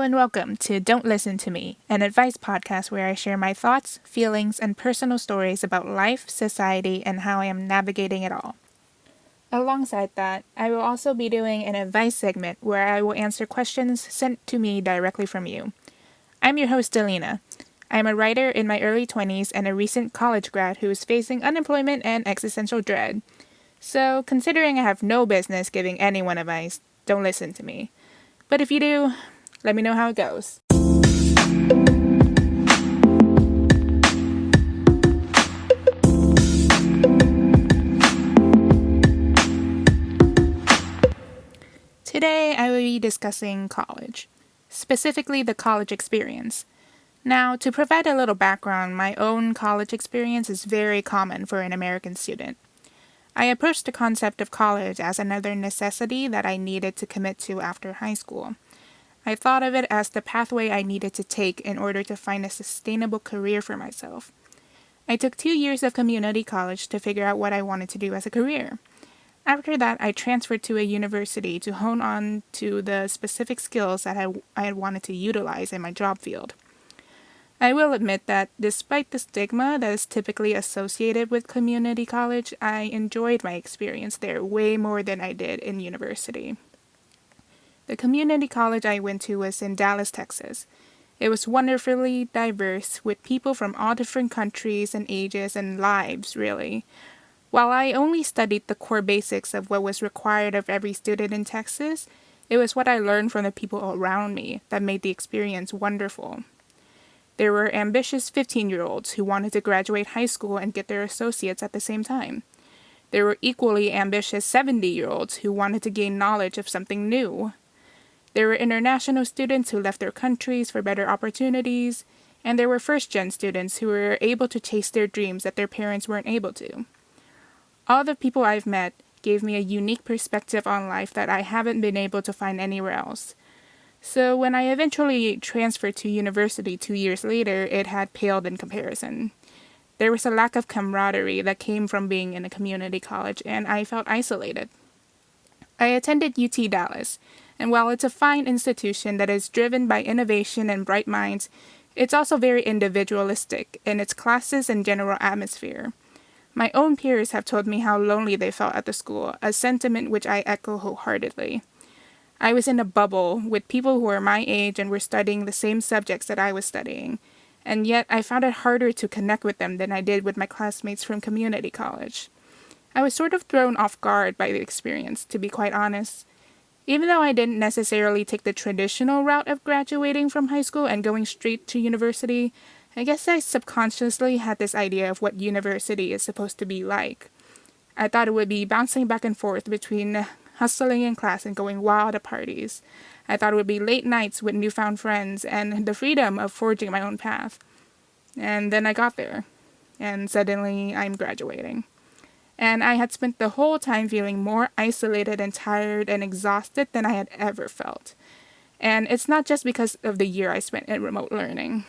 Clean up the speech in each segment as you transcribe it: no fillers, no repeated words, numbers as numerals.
Hello and welcome to Don't Listen to Me, an advice podcast where I share my thoughts, feelings, and personal stories about life, society, and how I am navigating it all. Alongside that, I will also be doing an advice segment where I will answer questions sent to me directly from you. I'm your host, Delina. I'm a writer in my early 20s and a recent college grad who is facing unemployment and existential dread. So, considering I have no business giving anyone advice, don't listen to me. But if you do, let me know how it goes. Today, I will be discussing college, specifically the college experience. Now, to provide a little background, my own college experience is very common for an American student. I approached the concept of college as another necessity that I needed to commit to after high school. I thought of it as the pathway I needed to take in order to find a sustainable career for myself. I took 2 years of community college to figure out what I wanted to do as a career. After that, I transferred to a university to hone on to the specific skills that I had wanted to utilize in my job field. I will admit that despite the stigma that is typically associated with community college, I enjoyed my experience there way more than I did in university. The community college I went to was in Dallas, Texas. It was wonderfully diverse, with people from all different countries and ages and lives, really. While I only studied the core basics of what was required of every student in Texas, it was what I learned from the people around me that made the experience wonderful. There were ambitious 15-year-olds who wanted to graduate high school and get their associates at the same time. There were equally ambitious 70-year-olds who wanted to gain knowledge of something new. There were international students who left their countries for better opportunities, and there were first-gen students who were able to chase their dreams that their parents weren't able to. All the people I've met gave me a unique perspective on life that I haven't been able to find anywhere else. So when I eventually transferred to university 2 years later, it had paled in comparison. There was a lack of camaraderie that came from being in a community college, and I felt isolated. I attended UT Dallas, and while it's a fine institution that is driven by innovation and bright minds, it's also very individualistic in its classes and general atmosphere. My own peers have told me how lonely they felt at the school, a sentiment which I echo wholeheartedly. I was in a bubble with people who were my age and were studying the same subjects that I was studying, and yet I found it harder to connect with them than I did with my classmates from community college. I was sort of thrown off guard by the experience, to be quite honest. Even though I didn't necessarily take the traditional route of graduating from high school and going straight to university, I guess I subconsciously had this idea of what university is supposed to be like. I thought it would be bouncing back and forth between hustling in class and going wild at parties. I thought it would be late nights with newfound friends and the freedom of forging my own path. And then I got there, and suddenly I'm graduating. And I had spent the whole time feeling more isolated and tired and exhausted than I had ever felt. And it's not just because of the year I spent in remote learning.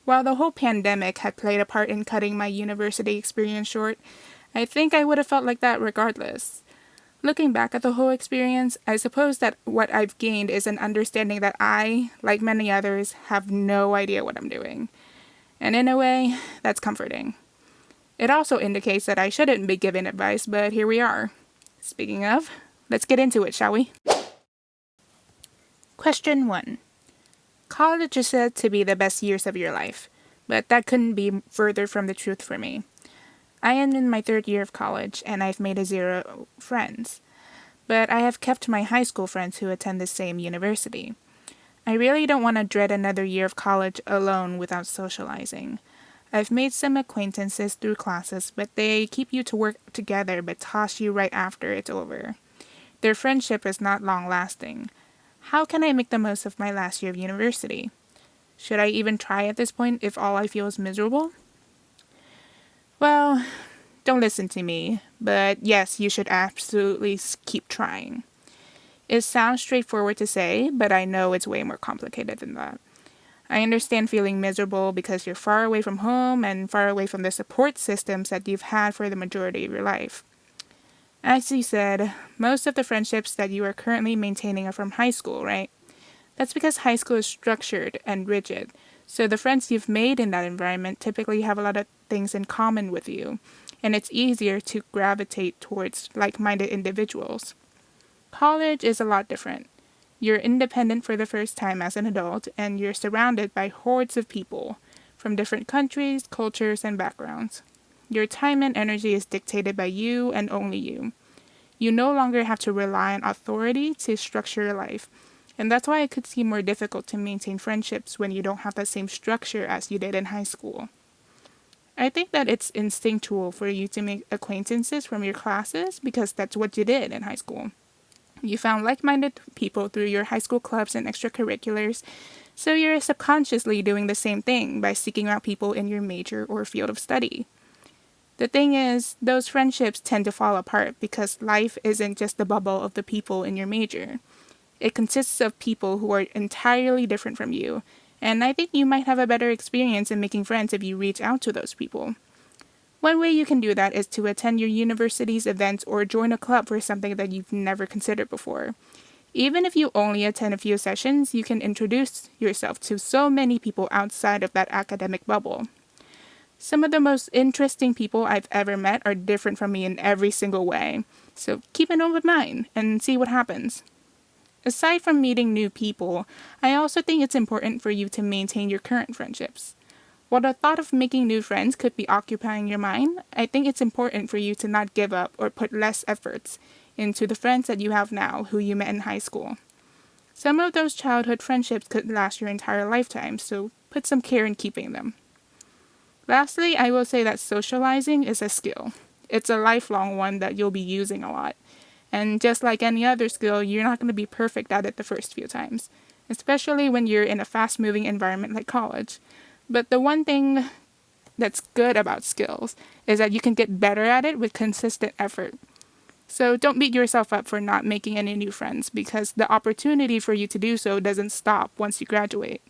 While the whole pandemic had played a part in cutting my university experience short, I think I would have felt like that regardless. Looking back at the whole experience, I suppose that what I've gained is an understanding that I, like many others, have no idea what I'm doing. And in a way, that's comforting. It also indicates that I shouldn't be giving advice, but here we are. Speaking of, let's get into it, shall we? Question 1. College is said to be the best years of your life, but that couldn't be further from the truth for me. I am in my 3rd year of college, and I've made 0 friends. But I have kept my high school friends who attend the same university. I really don't want to dread another year of college alone without socializing. I've made some acquaintances through classes, but they keep you to work together but toss you right after it's over. Their friendship is not long-lasting. How can I make the most of my last year of university? Should I even try at this point if all I feel is miserable? Well, don't listen to me, but yes, you should absolutely keep trying. It sounds straightforward to say, but I know it's way more complicated than that. I understand feeling miserable because you're far away from home and far away from the support systems that you've had for the majority of your life. As you said, most of the friendships that you are currently maintaining are from high school, right? That's because high school is structured and rigid, so the friends you've made in that environment typically have a lot of things in common with you, and it's easier to gravitate towards like-minded individuals. College is a lot different. You're independent for the first time as an adult, and you're surrounded by hordes of people from different countries, cultures, and backgrounds. Your time and energy is dictated by you and only you. You no longer have to rely on authority to structure your life, and that's why it could seem more difficult to maintain friendships when you don't have the same structure as you did in high school. I think that it's instinctual for you to make acquaintances from your classes because that's what you did in high school. You found like-minded people through your high school clubs and extracurriculars, so you're subconsciously doing the same thing by seeking out people in your major or field of study. The thing is, those friendships tend to fall apart because life isn't just the bubble of the people in your major. It consists of people who are entirely different from you, and I think you might have a better experience in making friends if you reach out to those people. One way you can do that is to attend your university's events or join a club for something that you've never considered before. Even if you only attend a few sessions, you can introduce yourself to so many people outside of that academic bubble. Some of the most interesting people I've ever met are different from me in every single way, so keep an open mind and see what happens. Aside from meeting new people, I also think it's important for you to maintain your current friendships. While the thought of making new friends could be occupying your mind, I think it's important for you to not give up or put less efforts into the friends that you have now who you met in high school. Some of those childhood friendships could last your entire lifetime, so put some care in keeping them. Lastly, I will say that socializing is a skill. It's a lifelong one that you'll be using a lot. And just like any other skill, you're not going to be perfect at it the first few times, especially when you're in a fast-moving environment like college. But the one thing that's good about skills is that you can get better at it with consistent effort. So don't beat yourself up for not making any new friends because the opportunity for you to do so doesn't stop once you graduate.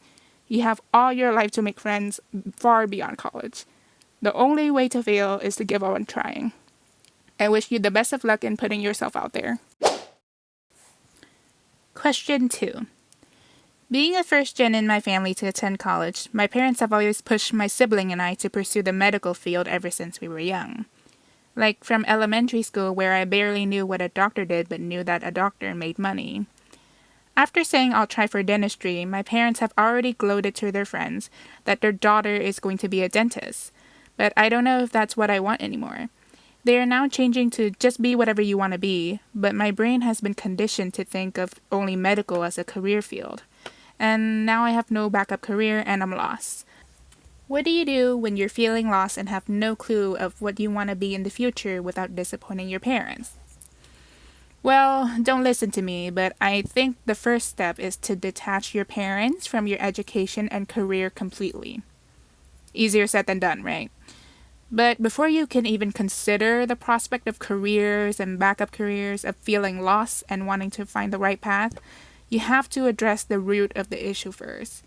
You have all your life to make friends far beyond college. The only way to fail is to give up on trying. I wish you the best of luck in putting yourself out there. Question 2. Being a first gen in my family to attend college, my parents have always pushed my sibling and I to pursue the medical field ever since we were young. Like from elementary school where I barely knew what a doctor did but knew that a doctor made money. After saying I'll try for dentistry, my parents have already gloated to their friends that their daughter is going to be a dentist. But I don't know if that's what I want anymore. They are now changing to just be whatever you want to be, but my brain has been conditioned to think of only medical as a career field. And now I have no backup career and I'm lost. What do you do when you're feeling lost and have no clue of what you want to be in the future without disappointing your parents? Well, don't listen to me, but I think the first step is to detach your parents from your education and career completely. Easier said than done, right? But before you can even consider the prospect of careers and backup careers, of feeling lost and wanting to find the right path, you have to address the root of the issue first.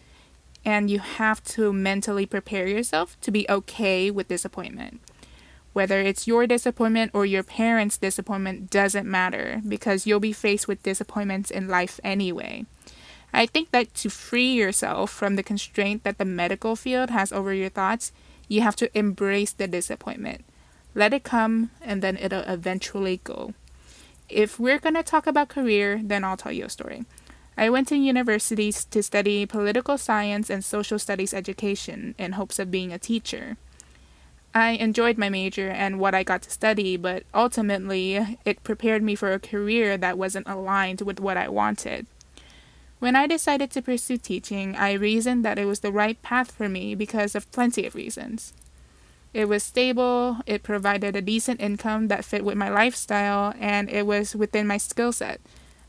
And you have to mentally prepare yourself to be okay with disappointment. Whether it's your disappointment or your parents' disappointment doesn't matter because you'll be faced with disappointments in life anyway. I think that to free yourself from the constraint that the medical field has over your thoughts, you have to embrace the disappointment. Let it come and then it'll eventually go. If we're going to talk about career, then I'll tell you a story. I went to universities to study political science and social studies education in hopes of being a teacher. I enjoyed my major and what I got to study, but ultimately, it prepared me for a career that wasn't aligned with what I wanted. When I decided to pursue teaching, I reasoned that it was the right path for me because of plenty of reasons. It was stable, it provided a decent income that fit with my lifestyle, and it was within my skill set.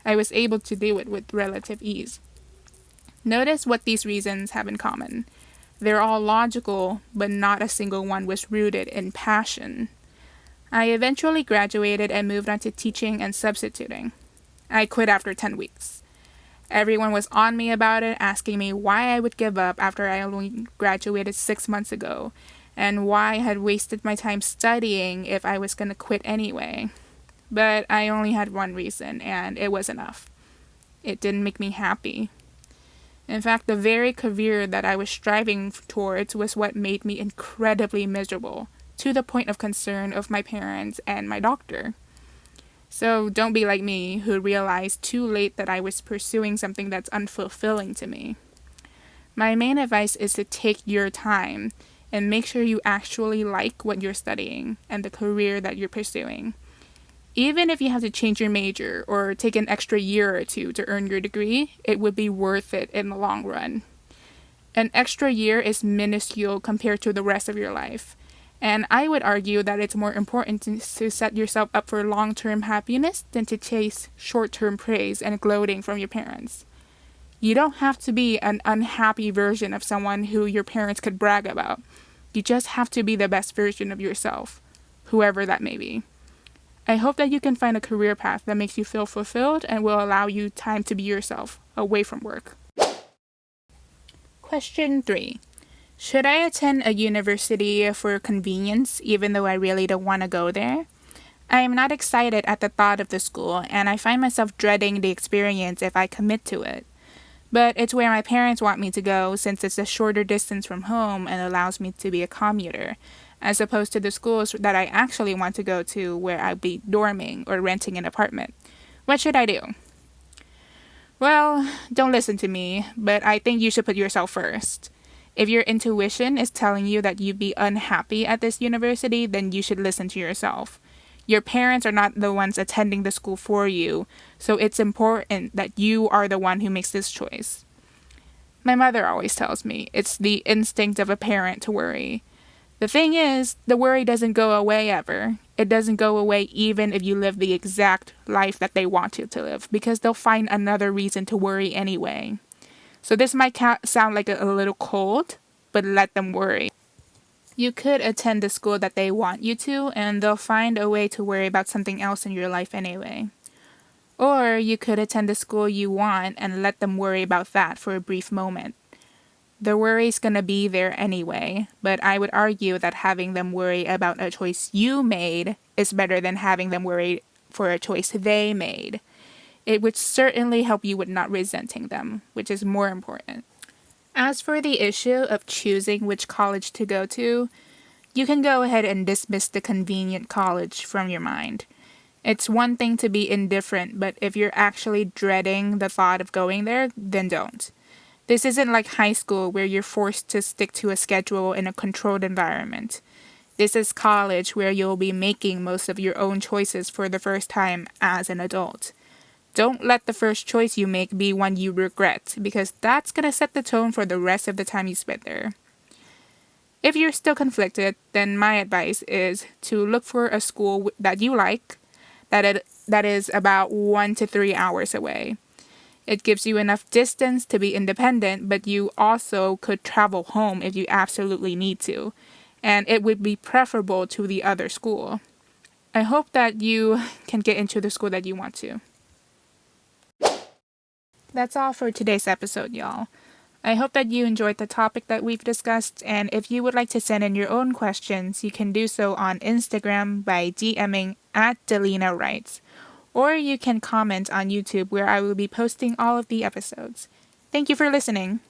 I was able to do it with relative ease. Notice what these reasons have in common. They're all logical, but not a single one was rooted in passion. I eventually graduated and moved on to teaching and substituting. I quit after 10 weeks. Everyone was on me about it, asking me why I would give up after I only graduated 6 months ago, and why I had wasted my time studying if I was going to quit anyway. But I only had one reason, and it was enough. It didn't make me happy. In fact, the very career that I was striving towards was what made me incredibly miserable, to the point of concern of my parents and my doctor. So don't be like me, who realized too late that I was pursuing something that's unfulfilling to me. My main advice is to take your time and make sure you actually like what you're studying and the career that you're pursuing. Even if you have to change your major or take an extra year or two to earn your degree, it would be worth it in the long run. An extra year is minuscule compared to the rest of your life. And I would argue that it's more important to set yourself up for long-term happiness than to chase short-term praise and gloating from your parents. You don't have to be an unhappy version of someone who your parents could brag about. You just have to be the best version of yourself, whoever that may be. I hope that you can find a career path that makes you feel fulfilled and will allow you time to be yourself, away from work. Question 3. Should I attend a university for convenience even though I really don't want to go there? I am not excited at the thought of the school, and I find myself dreading the experience if I commit to it. But it's where my parents want me to go since it's a shorter distance from home and allows me to be a commuter, as opposed to the schools that I actually want to go to where I'd be dorming or renting an apartment. What should I do? Well, don't listen to me, but I think you should put yourself first. If your intuition is telling you that you'd be unhappy at this university, then you should listen to yourself. Your parents are not the ones attending the school for you, so it's important that you are the one who makes this choice. My mother always tells me it's the instinct of a parent to worry. The thing is, the worry doesn't go away ever. It doesn't go away even if you live the exact life that they want you to live, because they'll find another reason to worry anyway. So this might sound like a little cold, but let them worry. You could attend the school that they want you to, and they'll find a way to worry about something else in your life anyway. Or you could attend the school you want and let them worry about that for a brief moment. The worry's gonna be there anyway, but I would argue that having them worry about a choice you made is better than having them worry for a choice they made. It would certainly help you with not resenting them, which is more important. As for the issue of choosing which college to go to, you can go ahead and dismiss the convenient college from your mind. It's one thing to be indifferent, but if you're actually dreading the thought of going there, then don't. This isn't like high school where you're forced to stick to a schedule in a controlled environment. This is college where you'll be making most of your own choices for the first time as an adult. Don't let the first choice you make be one you regret, because that's going to set the tone for the rest of the time you spend there. If you're still conflicted, then my advice is to look for a school that you like, that is about 1 to 3 hours away. It gives you enough distance to be independent, but you also could travel home if you absolutely need to, and it would be preferable to the other school. I hope that you can get into the school that you want to. That's all for today's episode, y'all. I hope that you enjoyed the topic that we've discussed, and if you would like to send in your own questions, you can do so on Instagram by DMing at Delina Writes, or you can comment on YouTube where I will be posting all of the episodes. Thank you for listening.